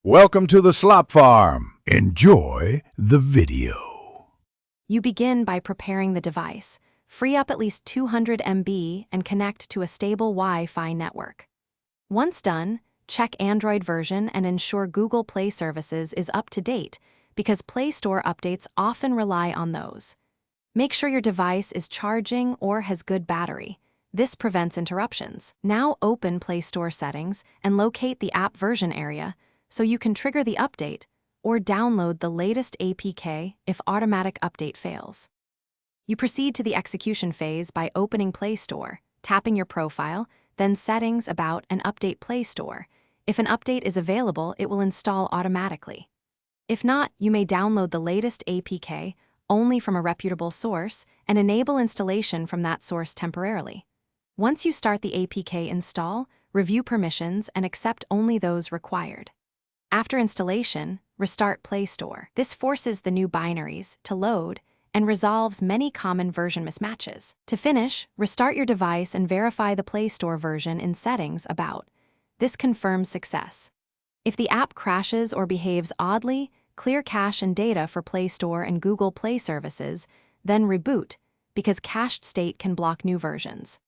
Welcome to the Slop Farm. Enjoy the video. You begin by preparing the device. Free up at least 200 MB and connect to a stable Wi-Fi network. Once done, check Android version and ensure Google Play services is up to date because Play Store updates often rely on those. Make sure your device is charging or has good battery. This prevents interruptions. Now open Play Store settings and locate the app version area so you can trigger the update or download the latest APK if automatic update fails. You proceed to the execution phase by opening Play Store, tapping your profile, then Settings, About, and Update Play Store. If an update is available, it will install automatically. If not, you may download the latest APK only from a reputable source and enable installation from that source temporarily. Once you start the APK install, review permissions and accept only those required. After installation, restart Play Store. This forces the new binaries to load and resolves many common version mismatches. To finish, restart your device and verify the Play Store version in Settings, About. This confirms success. If the app crashes or behaves oddly, clear cache and data for Play Store and Google Play services, then reboot, because cached state can block new versions.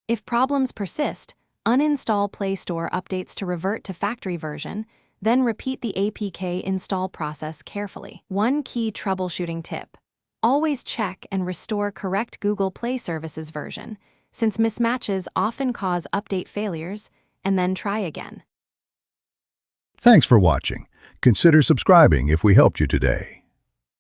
If problems persist, uninstall Play Store updates to revert to factory version, then repeat the APK install process carefully. One key troubleshooting tip: always check and restore correct Google Play Services version, since mismatches often cause update failures, and then try again. Thanks for watching. Consider subscribing if we helped you today.